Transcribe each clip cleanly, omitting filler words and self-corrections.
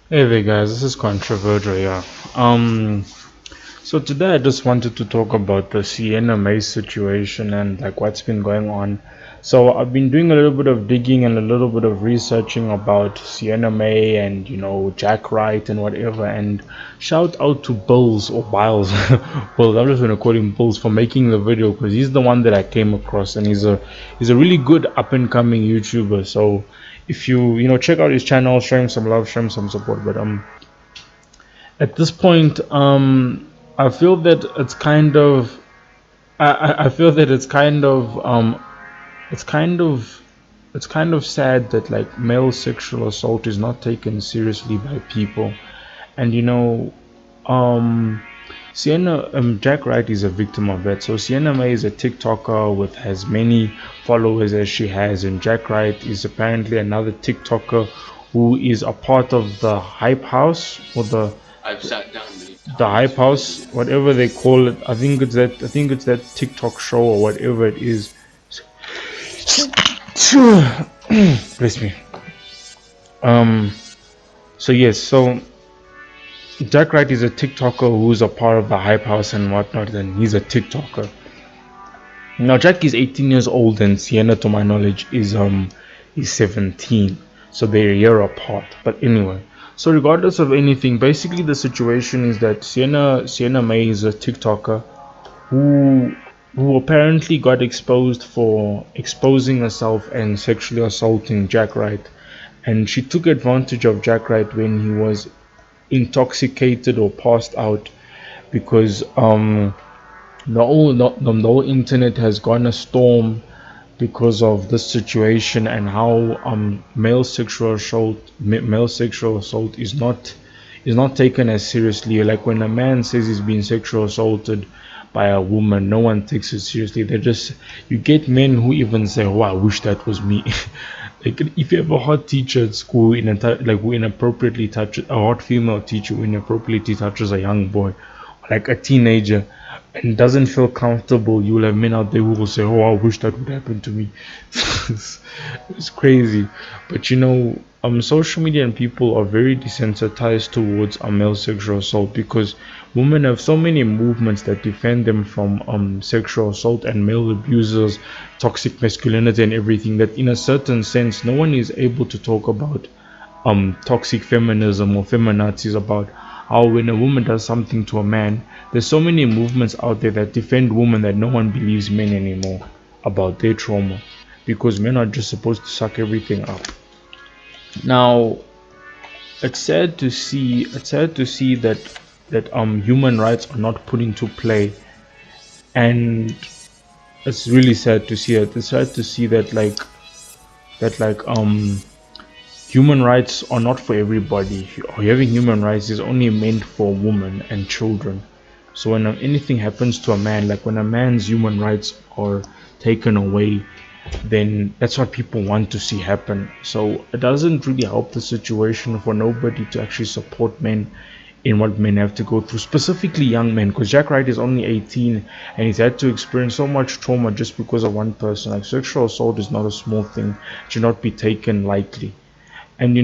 Hey there guys, this is Controverter, yeah. Um so today I just wanted to talk about the Sienna May situation and like what's been going on. So I've been doing a little bit of digging and a little bit of researching about Sienna May and Jack Wright and whatever, and shout out to Bills or Biles. Well, I'm just gonna call him Bills for making the video because he's the one that I came across, and he's a really good up and coming YouTuber. So if you check out his channel, show him some love, show him some support. But at this point, I feel that it's kind of I feel that it's kind of it's kind of sad that like male sexual assault is not taken seriously by people. And um Sienna Jack Wright is a victim of that. So Sienna May is a TikToker with as many followers as she has, and Jack Wright is apparently another TikToker who is a part of the Hype House, or the Hype House, whatever they call it. I think it's that TikTok show or whatever it is. Bless me. Um. So yes. So Jack Wright is a TikToker who's a part of the Hype House and whatnot, and he's a TikToker. Now Jack is 18 years old, and Sienna, to my knowledge, is 17. So they're a year apart. But anyway, so regardless of anything, basically the situation is that Sienna May is a TikToker who who apparently got exposed for exposing herself and sexually assaulting Jack Wright, and she took advantage of Jack Wright when he was intoxicated or passed out, because the whole internet has gone a storm because of this situation, and how male sexual assault is not taken as seriously. Like when a man says he's been sexual assaulted by a woman, no one takes it seriously. They just You get men who even say, "Oh, I wish that was me." Like if you have a hot teacher at school like who inappropriately touches a hot female teacher who inappropriately touches a young boy, like a teenager, and doesn't feel comfortable, you will have men out there who will say, "Oh, I wish that would happen to me." It's crazy. But social media and people are very desensitized towards male sexual assault, because women have so many movements that defend them from sexual assault and male abusers, toxic masculinity, and everything, that in a certain sense no one is able to talk about toxic feminism or feminazis, about how when a woman does something to a man, there's so many movements out there that defend women that no one believes men anymore about their trauma, because men are just supposed to suck everything up. Now, it's sad to see that human rights are not put into play, and it's really sad to see it. It's sad to see that human rights are not for everybody. Having human rights is only meant for women and children. So when anything happens to a man, like when a man's human rights are taken away, then that's what people want to see happen. So it doesn't really help the situation for nobody to actually support men in what men have to go through, specifically young men, because Jack Wright is only 18 and he's had to experience so much trauma just because of one person. Like sexual assault is not a small thing, it should not be taken lightly. And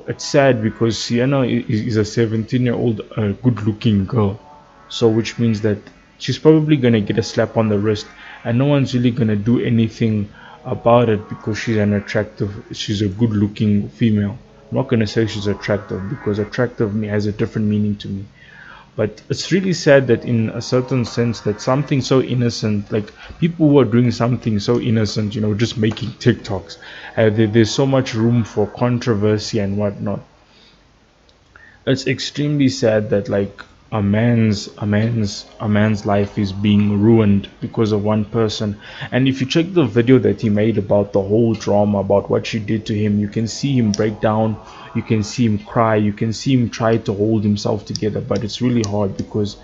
it's sad because Sienna is a 17-year-old good looking girl. So, which means that she's probably gonna get a slap on the wrist, and no one's really gonna do anything about it because she's a good looking female. I'm not gonna say she's attractive, because attractive has a different meaning to me. But it's really sad that in a certain sense, that something so innocent, like people who are doing something so innocent, just making TikToks, there's so much room for controversy and whatnot. It's extremely sad that like a man's life is being ruined because of one person. And if you check the video that he made about the whole drama, about what she did to him, you can see him break down, you can see him cry, you can see him try to hold himself together, but it's really hard because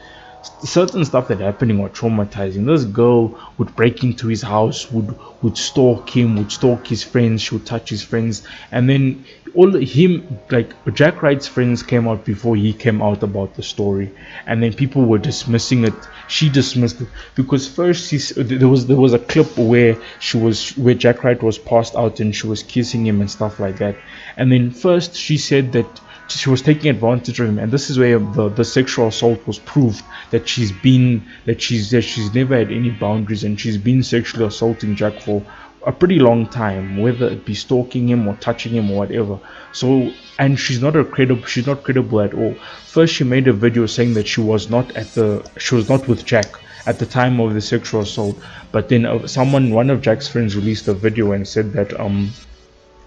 certain stuff that happening are traumatizing. This girl would break into his house, would stalk him, would stalk his friends, she would touch his friends, and then all him, like Jack Wright's friends came out before he came out about the story, and then people were dismissing it. She dismissed it because first there was a clip where Jack Wright was passed out and she was kissing him and stuff like that, and then first she said that she was taking advantage of him, and this is where the sexual assault was proved, that she's never had any boundaries, and she's been sexually assaulting Jack for a pretty long time, whether it be stalking him or touching him or whatever. So, and she's not credible at all. First, she made a video saying that she was not with Jack at the time of the sexual assault, but then one of Jack's friends released a video and said that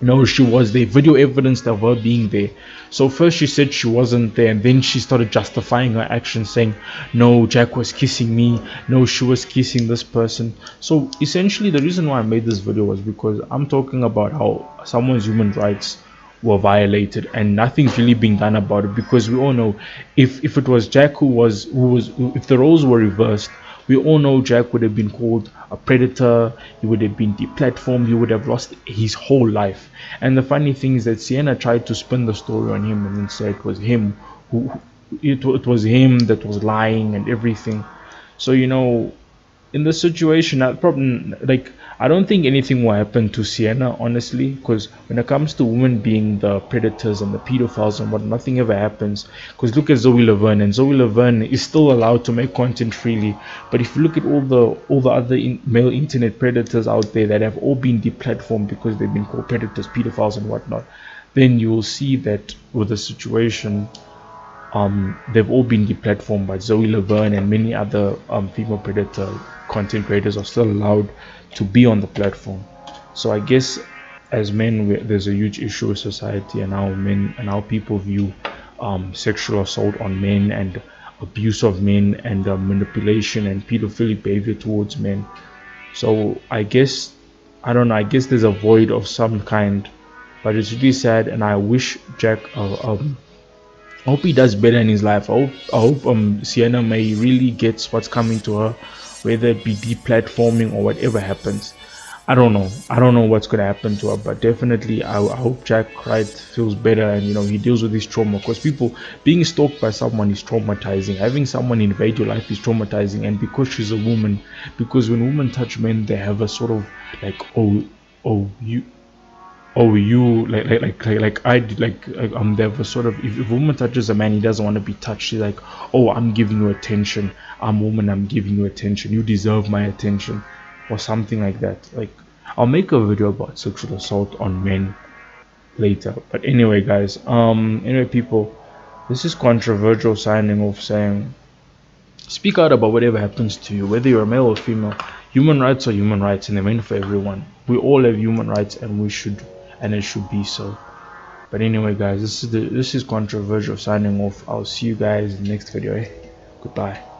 no, she was there. Video evidence of her being there. So first she said she wasn't there, and then she started justifying her actions, saying, "No, Jack was kissing me. No, she was kissing this person." So essentially, the reason why I made this video was because I'm talking about how someone's human rights were violated, and nothing's really being done about it. Because we all know, if it was Jack if the roles were reversed, we all know Jack would have been called a predator, he would have been deplatformed, he would have lost his whole life. And the funny thing is that Sienna tried to spin the story on him and then say it was him it was him that was lying and everything. So in this situation, I probably like I don't think anything will happen to Sienna, honestly, because when it comes to women being the predators and the pedophiles and what, nothing ever happens. Because look at Zoe Laverne, and Zoe Laverne is still allowed to make content freely. But if you look at all the other male internet predators out there that have all been deplatformed because they've been called predators, pedophiles, and whatnot, then you will see that with the situation, they've all been deplatformed, by Zoe Laverne and many other female predator content creators are still allowed to be on the platform. So I guess as men, there's a huge issue with society and how men and how people view sexual assault on men and abuse of men and manipulation and pedophilic behavior towards men. So I guess I don't know. I guess there's a void of some kind, but it's really sad, and I wish Jack I hope he does better in his life. I hope Sienna may really gets what's coming to her, whether it be deplatforming or whatever happens. I don't know. I don't know what's gonna happen to her, but definitely I hope Jack Wright feels better, and he deals with his trauma, because people being stalked by someone is traumatizing. Having someone invade your life is traumatizing, and because she's a woman, because when women touch men, they have a sort of like, oh you I did, they have a sort of, if a woman touches a man, he doesn't want to be touched. She's like, oh, I'm giving you attention, I'm a woman, I'm giving you attention, you deserve my attention, or something like that. Like, I'll make a video about sexual assault on men later. But anyway, guys, anyway, people, this is controversial signing off, saying speak out about whatever happens to you, whether you're a male or female. Human rights are human rights, and they're meant for everyone. We all have human rights, and it should be so. But anyway, guys, this is controversial signing off. I'll see you guys in the next video. Goodbye.